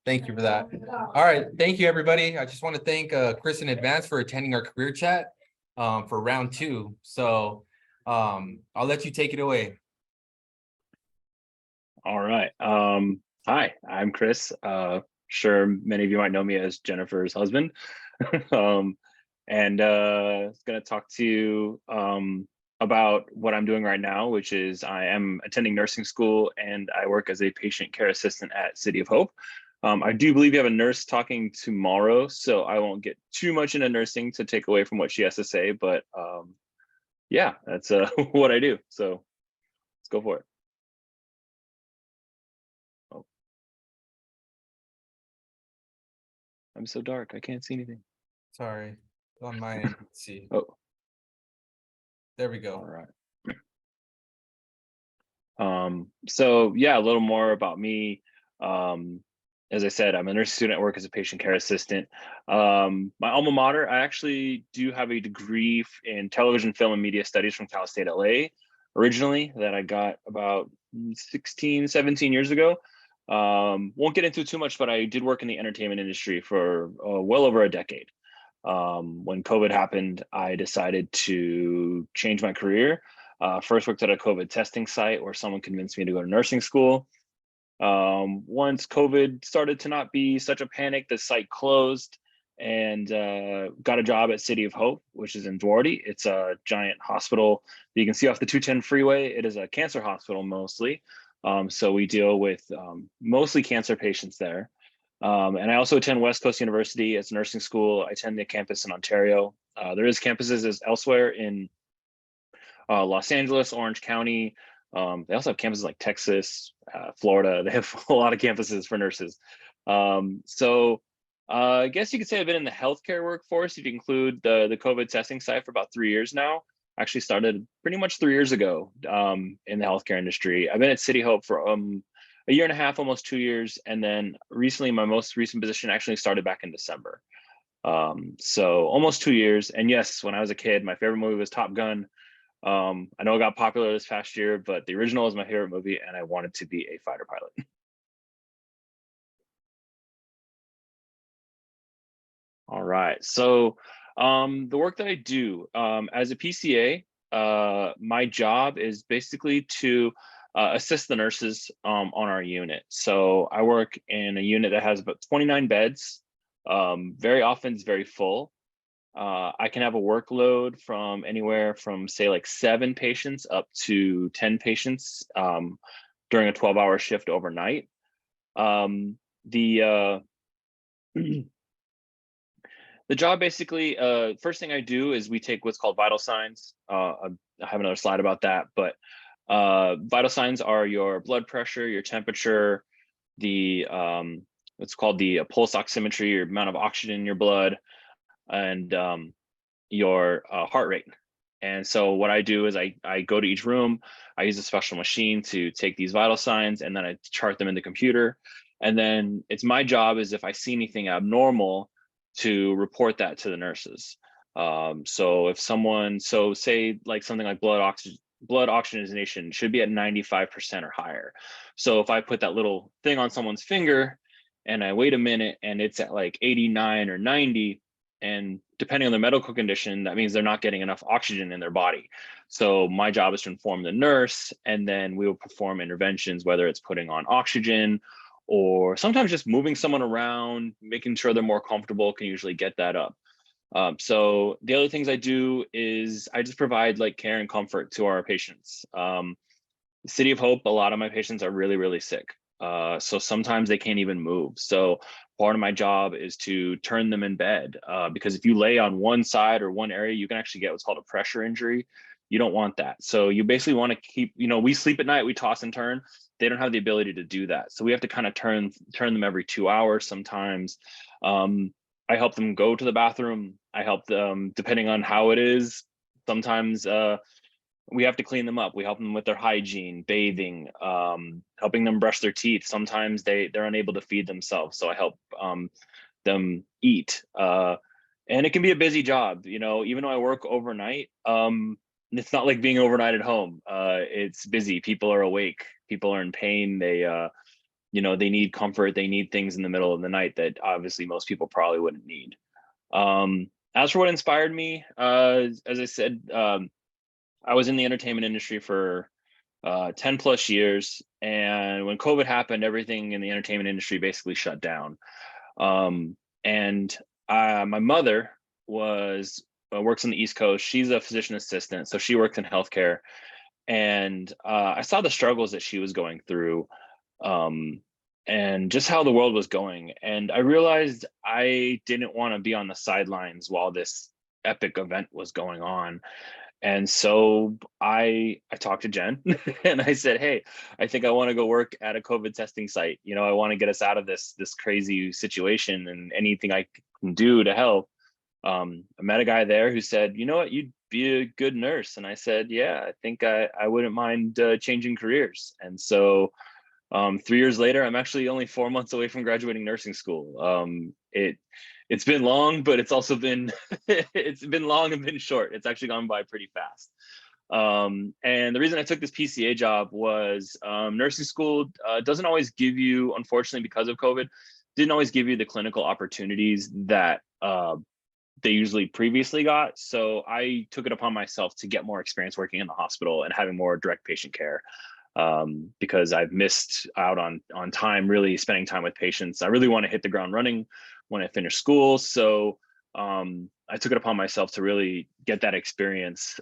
Thank you for that. All right. Thank you, everybody. I just want to thank Chris in advance for attending our career chat for round 2. So I'll let you take it away. All right. Hi, I'm Chris. Sure, many of you might know me as Jennifer's husband. And going to talk to you about what I'm doing right now, which is I am attending nursing school and I work as a patient care assistant at City of Hope. I do believe you have a nurse talking tomorrow, so I won't get too much into nursing to take away from what she has to say, but yeah, that's what I do. So let's go for it. Oh. I'm so dark, I can't see anything. Sorry, on my end. Let's see. Oh, there we go. all right. So yeah, a little more about me. As I said, I'm a nursing student at work as a patient care assistant. My alma mater, I actually do have a degree in television, film, and media studies from Cal State LA originally that I got about 16, 17 years ago. Won't get into it too much, but I did work in the entertainment industry for well over a decade. When COVID happened, I decided to change my career. First worked at a COVID testing site where someone convinced me to go to nursing school. Once COVID started to not be such a panic, the site closed and got a job at City of Hope, which is in Duarte. It's a giant hospital that you can see off the 210 freeway. It is a cancer hospital mostly. So we deal with mostly cancer patients there. And I also attend West Coast University as a nursing school. I attend the campus in Ontario. There is campuses elsewhere in Los Angeles, Orange County. They also have campuses like Texas, Florida. They have a lot of campuses for nurses. So I guess you could say I've been in the healthcare workforce if you include the COVID testing site for about 3 years now. I actually started pretty much 3 years ago in the healthcare industry. I've been at City Hope for a year and a half, almost 2 years. And then recently, my most recent position actually started back in December. So almost 2 years. And yes, when I was a kid, my favorite movie was Top Gun. I know it got popular this past year, but the original is my favorite movie and I wanted to be a fighter pilot. All right, so the work that I do as a PCA, my job is basically to assist the nurses on our unit. So I work in a unit that has about 29 beds. Very often it's very full. I can have a workload from anywhere from say like 7 patients up to 10 patients during a 12-hour shift overnight. The the job basically, first thing I do is we take what's called vital signs. I have another slide about that, but vital signs are your blood pressure, your temperature, the what's called the pulse oximetry, your amount of oxygen in your blood, and your heart rate. And so what I do is I go to each room, I use a special machine to take these vital signs, and then I chart them in the computer. And then it's my job is if I see anything abnormal to report that to the nurses. So if someone, so say like something like blood oxygenation should be at 95% or higher. So if I put that little thing on someone's finger and I wait a minute and it's at like 89 or 90, and depending on the medical condition, that means they're not getting enough oxygen in their body. So my job is to inform the nurse, and then we will perform interventions, whether it's putting on oxygen or sometimes just moving someone around, making sure they're more comfortable can usually get that up. So the other things I do is I just provide like care and comfort to our patients. City of Hope, a lot of my patients are really, really sick. So sometimes they can't even move. So part of my job is to turn them in bed because if you lay on one side or one area, you can actually get what's called a pressure injury. You don't want that. So you basically want to keep, we sleep at night, we toss and turn. They don't have the ability to do that. So we have to kind of turn them every 2 hours sometimes. I help them go to the bathroom. I help them, depending on how it is. Sometimes we have to clean them up. We help them with their hygiene, bathing, helping them brush their teeth. Sometimes they're unable to feed themselves. So I help them eat. And it can be a busy job, even though I work overnight, it's not like being overnight at home. It's busy. People are awake. People are in pain. they need comfort, they need things in the middle of the night that obviously most people probably wouldn't need. As for what inspired me, as I said, I was in the entertainment industry for 10 plus years. And when COVID happened, everything in the entertainment industry basically shut down. And my mother works on the East Coast. She's a physician assistant, so she works in healthcare. And I saw the struggles that she was going through, and just how the world was going. And I realized I didn't want to be on the sidelines while this epic event was going on. And so I talked to Jen and I said, hey, I think I want to go work at a COVID testing site. I want to get us out of this crazy situation, and anything I can do to help. I met a guy there who said, you know what, you'd be a good nurse. And I said, yeah, I think I wouldn't mind changing careers. And so 3 years later, I'm actually only 4 months away from graduating nursing school. It's been long, but it's also been it's been long and been short. It's actually gone by pretty fast. And the reason I took this PCA job was nursing school doesn't always give you, unfortunately, because of COVID, didn't always give you the clinical opportunities that they usually previously got. So I took it upon myself to get more experience working in the hospital and having more direct patient care. Because I've missed out on time, really spending time with patients. I really want to hit the ground running when I finish school. So I took it upon myself to really get that experience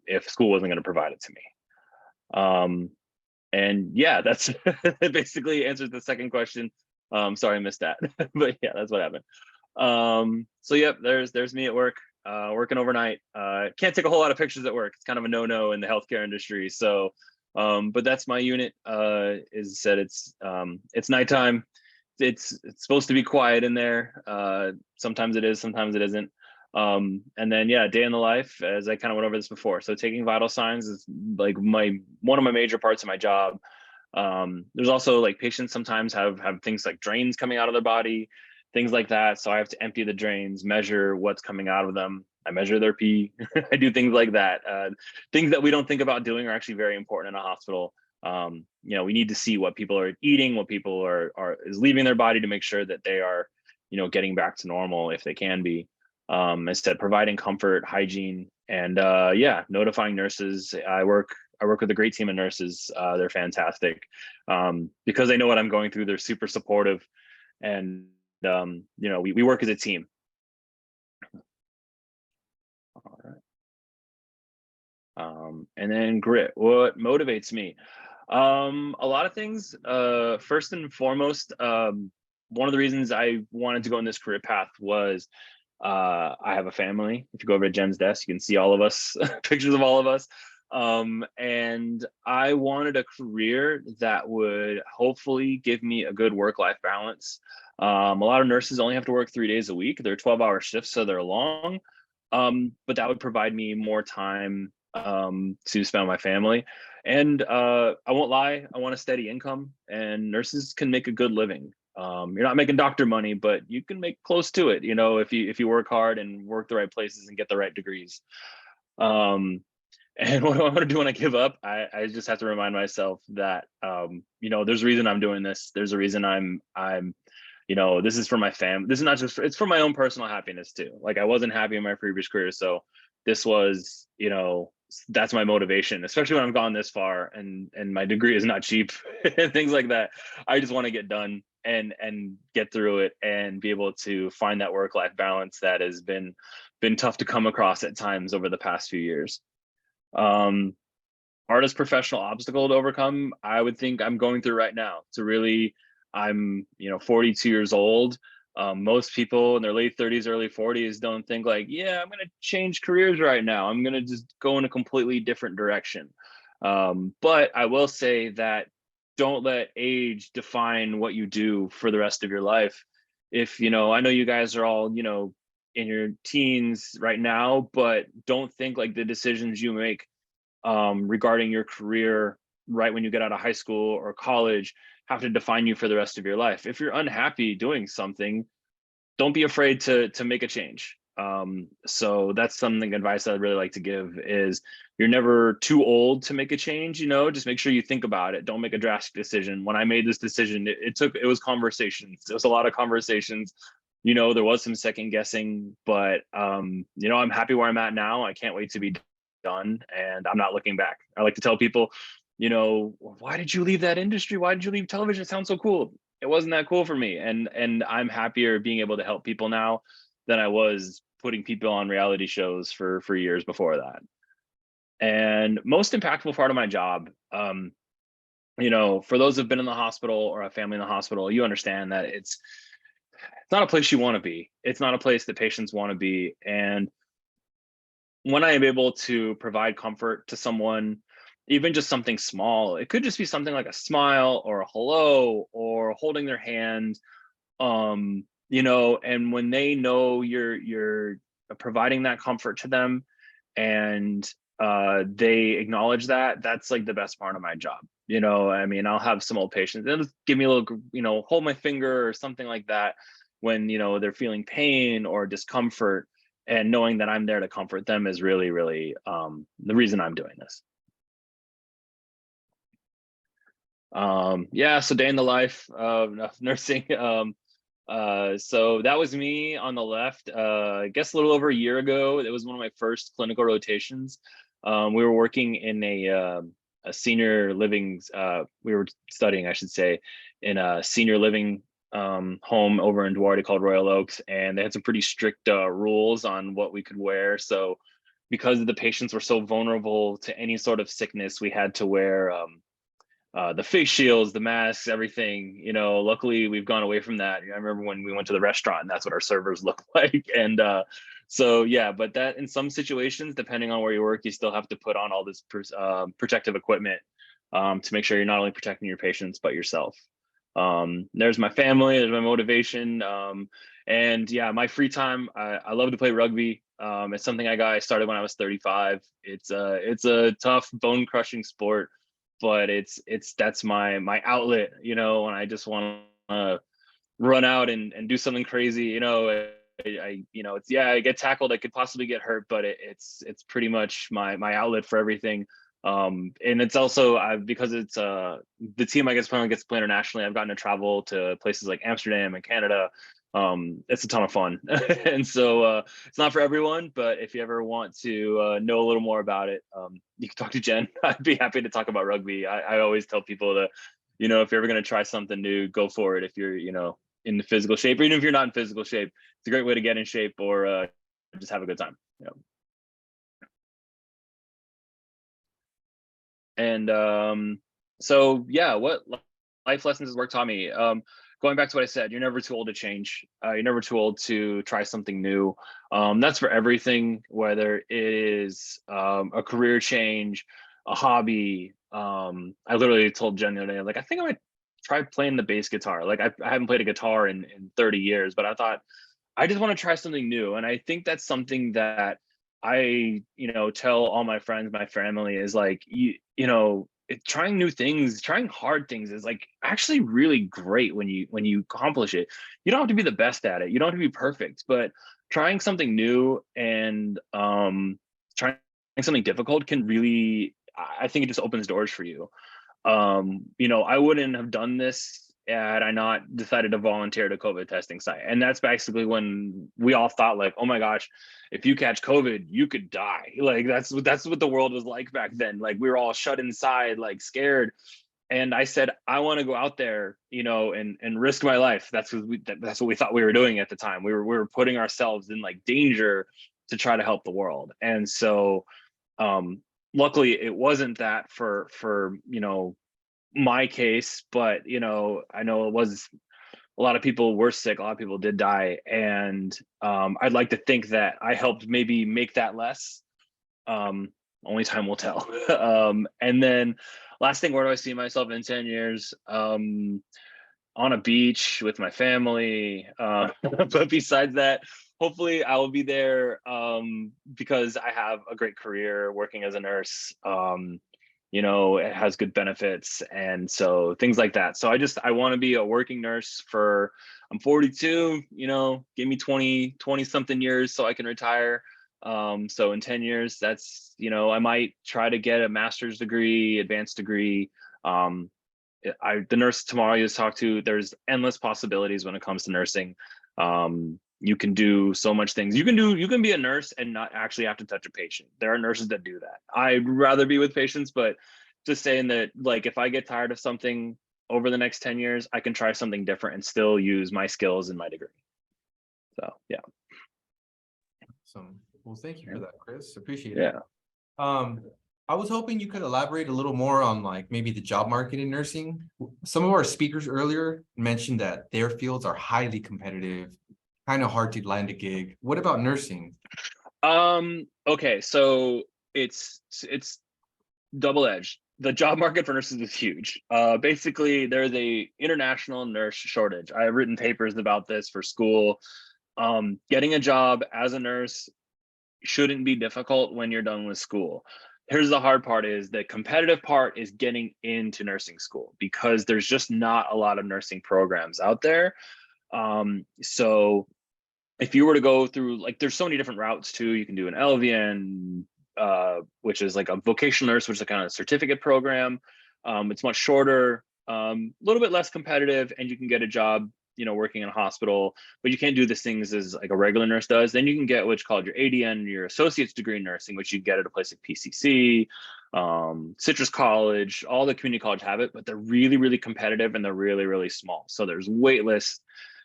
if school wasn't going to provide it to me. And yeah, that's that basically answers the second question. Sorry, I missed that, but yeah, that's what happened. So yep, there's me at work, working overnight. Can't take a whole lot of pictures at work. It's kind of a no-no in the healthcare industry. So but that's my unit. Is said it's nighttime. It's supposed to be quiet in there. Sometimes it is, sometimes it isn't. And then yeah, day in the life, as I kind of went over this before. So taking vital signs is like one of my major parts of my job. There's also like patients sometimes have things like drains coming out of their body, things like that. So I have to empty the drains, measure what's coming out of them. I measure their pee. I do things like that. Things that we don't think about doing are actually very important in a hospital. We need to see what people are eating, what people is leaving their body, to make sure that they are, getting back to normal if they can be. Instead, providing comfort, hygiene, and notifying nurses. I work with a great team of nurses. They're fantastic, because they know what I'm going through. They're super supportive, and we work as a team. All right. And then grit, what motivates me? A lot of things. First and foremost, one of the reasons I wanted to go in this career path was I have a family. If you go over to Jen's desk, you can see all of us, pictures of all of us. And I wanted a career that would hopefully give me a good work-life balance. A lot of nurses only have to work 3 days a week. They're 12-hour shifts, so they're long. But that would provide me more time to spend with my family. And I won't lie, I want a steady income, and nurses can make a good living. You're not making doctor money, but you can make close to it, if you work hard and work the right places and get the right degrees. And what do I want to do when I give up? I just have to remind myself that there's a reason I'm doing this. There's a reason I'm this is for my family. This is not just it's for my own personal happiness too. Like, I wasn't happy in my previous career, so this was, that's my motivation, especially when I've gone this far and my degree is not cheap and things like that. I just want to get done and get through it and be able to find that work-life balance that has been tough to come across at times over the past few years. Hardest professional obstacle to overcome, I would think I'm going through right now. I'm 42 years old. Most people in their late 30s, early 40s don't think like, yeah, I'm going to change careers right now. I'm going to just go in a completely different direction. But I will say that don't let age define what you do for the rest of your life. If, I know you guys are all, in your teens right now, but don't think like the decisions you make regarding your career right when you get out of high school or college have to define you for the rest of your life. If you're unhappy doing something, don't be afraid to make a change. So that's something advice I'd really like to give is you're never too old to make a change, you know, just make sure you think about it. Don't make a drastic decision. When I made this decision, it was conversations. It was a lot of conversations. You know, there was some second guessing, but you know, I'm happy where I'm at now. I can't wait to be done, and I'm not looking back. I like to tell people, you know, why did you leave that industry? Why did you leave television? It sounds so cool. It wasn't that cool for me. And I'm happier being able to help people now than I was putting people on reality shows for years before that. And most impactful part of my job, you know, for those who've been in the hospital or a family in the hospital, you understand that it's not a place you want to be. It's not a place that patients want to be. And when I am able to provide comfort to someone, even just something small, it could just be something like a smile or a hello or holding their hand, you know, and when they know you're providing that comfort to them, and they acknowledge that, that's like the best part of my job. You know, I mean, I'll have some old patients, they'll just give me a little, you know, hold my finger or something like that when, you know, they're feeling pain or discomfort, and knowing that I'm there to comfort them is really, really the reason I'm doing this. Yeah, so day in the life of nursing. So that was me on the left. I guess a little over a year ago. It was one of my first clinical rotations. We were working in a senior living. We were studying, I should say, in a senior living home over in Duarte called Royal Oaks, and they had some pretty strict rules on what we could wear. So, because the patients were so vulnerable to any sort of sickness, we had to wear the face shields, the masks, everything. You know, luckily we've gone away from that. I remember when we went to the restaurant, and that's what our servers looked like. And so yeah, but that in some situations, depending on where you work, you still have to put on all this protective equipment to make sure you're not only protecting your patients but yourself. There's my family, there's my motivation, and yeah, my free time. I love to play rugby. It's something I started when I was 35. It's a tough, bone crushing sport, but that's my outlet, you know, and I just want to run out and do something crazy, you know. You know, it's, yeah, I get tackled, I could possibly get hurt, but it's pretty much my outlet for everything. And it's also because it's the team I guess plan gets to play internationally. I've gotten to travel to places like Amsterdam and Canada. It's a ton of fun. And so it's not for everyone, but if you ever want to know a little more about it, you can talk to Jen. I'd be happy to talk about rugby. I always tell people to, you know, if you're ever going to try something new, go for it. If you're, you know, in the physical shape, or even if you're not in physical shape, it's a great way to get in shape or just have a good time. You know? And so yeah, what life lessons has work taught me. Going back to what I said, you're never too old to change. You're never too old to try something new. That's for everything, whether it is a career change, a hobby. I literally told Jen the other day, like, I think I might try playing the bass guitar. Like I haven't played a guitar in 30 years, but I thought I just want to try something new. And I think that's something that I, you know, tell all my friends, my family is like, you know, trying new things, trying hard things is like actually really great when you accomplish it. You don't have to be the best at it. You don't have to be perfect, but trying something new and trying something difficult can really, I think it just opens doors for you. You know, I wouldn't have done this had I not decided to volunteer to COVID testing site. And that's basically when we all thought like, oh my gosh, if you catch COVID, you could die. Like that's what the world was like back then. Like we were all shut inside, like scared. And I said, I want to go out there, you know, and risk my life. That's what we thought we were doing at the time. We were putting ourselves in like danger to try to help the world. And so luckily it wasn't that for you know, my case, but you know, I know it was, a lot of people were sick, a lot of people did die, and I'd like to think that I helped maybe make that less. um Only time will tell. And then last thing, where do I see myself in 10 years? On a beach with my family. But besides that, hopefully I will be there because I have a great career working as a nurse. You know, it has good benefits, and so things like that. So I want to be a working nurse for, I'm 42, you know, give me 20 something years so I can retire. So in 10 years, that's, I might try to get a master's degree, advanced degree. The nurse tomorrow you just talked to, there's endless possibilities when it comes to nursing. You can do so much things. You can be a nurse and not actually have to touch a patient. There are nurses that do that. I'd rather be with patients, but just saying that, like, if I get tired of something over the next 10 years, I can try something different and still use my skills and my degree. So yeah. Well, thank you for that, Chris. Appreciate Yeah. it. I was hoping you could elaborate a little more on like maybe the job market in nursing. Some of our speakers earlier mentioned that their fields are highly competitive, kind of hard to land a gig. What about nursing? Okay, so it's double-edged. The job market for nurses is huge. Basically, there's a international nurse shortage. I have written papers about this for school. Getting a job as a nurse shouldn't be difficult when you're done with school. Here's the hard part: is the competitive part is getting into nursing school, because there's just not a lot of nursing programs out there. So if you were to go through, like, there's so many different routes too. You can do an LVN, which is like a vocational nurse, which is a kind of certificate program. It's much shorter, a little bit less competitive, and you can get a job, working in a hospital, but you can't do the things as like a regular nurse does. Then you can get what's called your ADN, your associate's degree in nursing, which you get at a place like PCC, Citrus College. All the community college have it, but they're really, really competitive, and they're really, really small. So there's wait lists.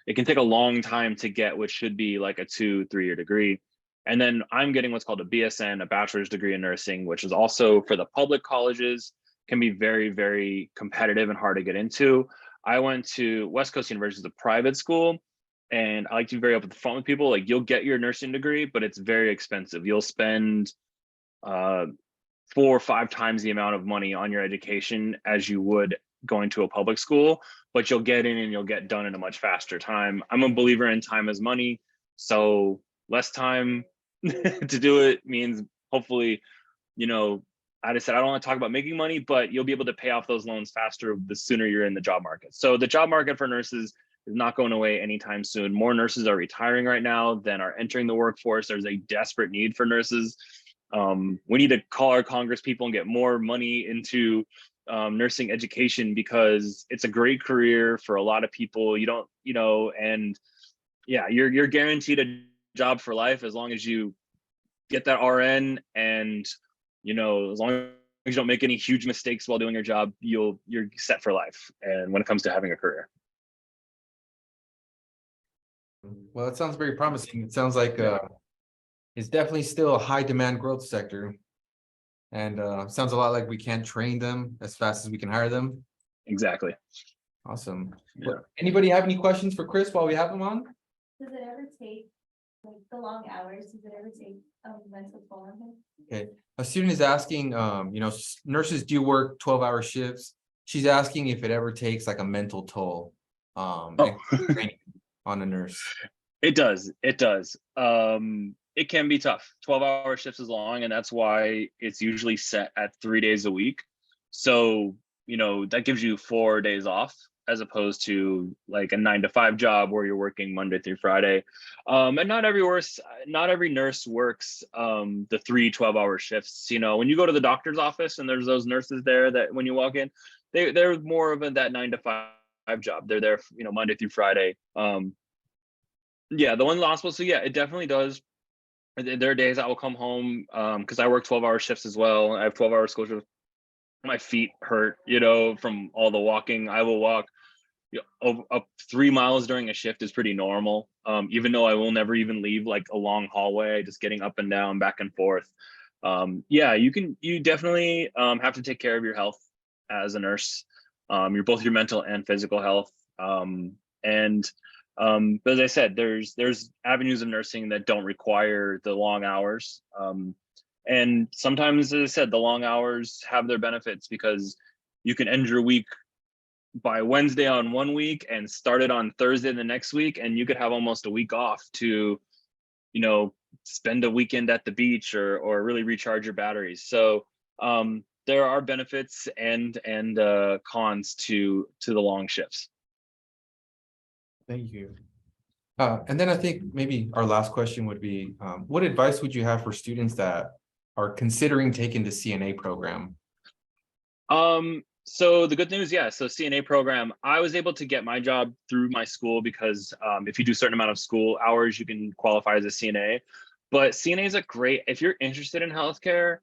It can take a long time to get what should be like a 2-3 year degree. And then I'm getting what's called a BSN, a bachelor's degree in nursing, which is also for the public colleges, can be very, very competitive and hard to get into. I went to West Coast University, a private school, and I like to be very up at the front with people. Like, you'll get your nursing degree, but it's very expensive. You'll spend 4 or 5 times the amount of money on your education as you would going to a public school, but you'll get in and you'll get done in a much faster time. I'm a believer in time is money. So less time to do it means, hopefully, I just said, I don't want to talk about making money, but you'll be able to pay off those loans faster the sooner you're in the job market. So the job market for nurses is not going away anytime soon. More nurses are retiring right now than are entering the workforce. There's a desperate need for nurses. We need to call our Congress people and get more money into nursing education, because it's a great career for a lot of people. You don't, and yeah, you're guaranteed a job for life as long as you get that RN, and as long as you don't make any huge mistakes while doing your job, you're set for life. And when it comes to having a career. Well, it sounds very promising. It sounds like it's definitely still a high demand growth sector. And sounds a lot like we can't train them as fast as we can hire them. Exactly. Awesome. Yeah. Anybody have any questions for Chris while we have him on? Does it ever take, like, the long hours, does it ever take mental toll on him? Okay, a student is asking, nurses do work 12-hour shifts. She's asking if it ever takes like a mental toll training on a nurse. It does. It can be tough. 12-hour shifts is long, and that's why it's usually set at 3 days a week. So, that gives you 4 days off, as opposed to like a 9-to-5 job where you're working Monday through Friday. And not every nurse works the 3 12-hour shifts. When you go to the doctor's office and there's those nurses there that when you walk in, they're more of that 9-to-5 job. They're there, Monday through Friday. Yeah, the one in the hospital. So yeah, it definitely does. There are days I will come home because I work 12-hour shifts as well. I have 12-hour school shifts. My feet hurt, from all the walking. I will walk up 3 miles during a shift is pretty normal. Even though I will never even leave like a long hallway, just getting up and down, back and forth. Yeah, you definitely have to take care of your health as a nurse. Both your mental and physical health. But as I said, there's avenues of nursing that don't require the long hours. And sometimes, as I said, the long hours have their benefits, because you can end your week by Wednesday on one week and start it on Thursday the next week, and you could have almost a week off to, spend a weekend at the beach or really recharge your batteries. So there are benefits and cons to the long shifts. Thank you. And then I think maybe our last question would be, what advice would you have for students that are considering taking the CNA program? So the good news, yeah, so CNA program, I was able to get my job through my school because if you do a certain amount of school hours, you can qualify as a CNA. But CNA is a great, if you're interested in healthcare,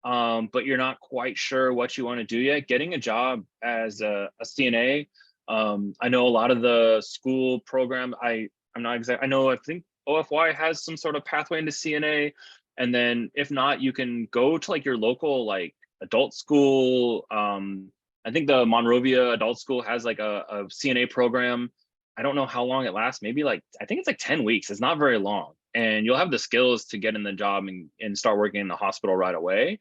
but you're not quite sure what you want to do yet, getting a job as a CNA. I know a lot of the school program, I'm not exact, I think OFY has some sort of pathway into CNA. And then if not, you can go to like your local like adult school. I think the Monrovia Adult School has like a CNA program. I don't know how long it lasts. Maybe like, I think it's like 10 weeks. It's not very long. And you'll have the skills to get in the job and start working in the hospital right away.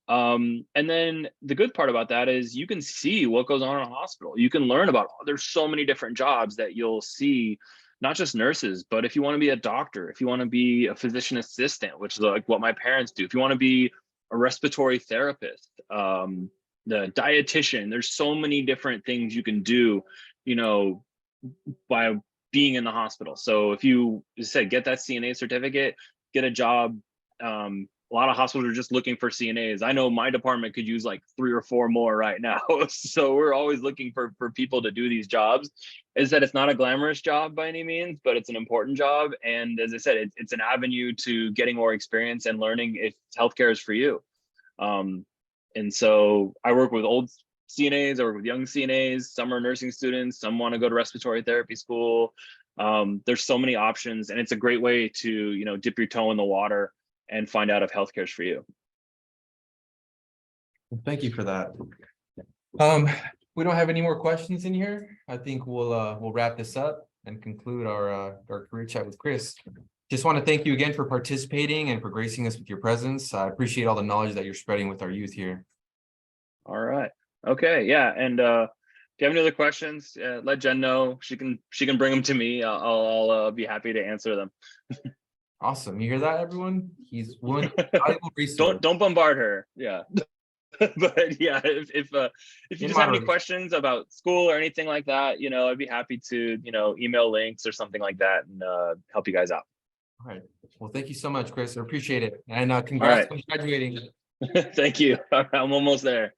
And then the good part about that is you can see what goes on in a hospital. You can learn about, there's so many different jobs that you'll see, not just nurses, but if you want to be a doctor, if you want to be a physician assistant, which is like what my parents do, if you want to be a respiratory therapist, the dietitian, there's so many different things you can do, you know, by being in the hospital. So if you said, get that CNA certificate, get a job. A lot of hospitals are just looking for CNAs. I know my department could use like 3 or 4 more right now. So we're always looking for people to do these jobs. Is that it's not a glamorous job by any means, but it's an important job. And as I said, it's an avenue to getting more experience and learning if healthcare is for you. And so I work with old CNAs, I work with young CNAs, some are nursing students, some want to go to respiratory therapy school. There's so many options, and it's a great way to, you know, dip your toe in the water and find out if healthcare is for you. Well, thank you for that. We don't have any more questions in here. I think we'll wrap this up and conclude our career chat with Chris. Just want to thank you again for participating and for gracing us with your presence. I appreciate all the knowledge that you're spreading with our youth here. All right. Okay. Yeah. And if you have any other questions, let Jen know. She can bring them to me. I'll be happy to answer them. Awesome. You hear that, everyone? He's one valuable resource. Don't bombard her. Yeah. But yeah, if you just have any moderation. questions about school or anything like that, you know, I'd be happy to, you know, email links or something like that and help you guys out. All right. Well, thank you so much, Chris. I appreciate it. And All congrats right. on graduating. Thank you. I'm almost there.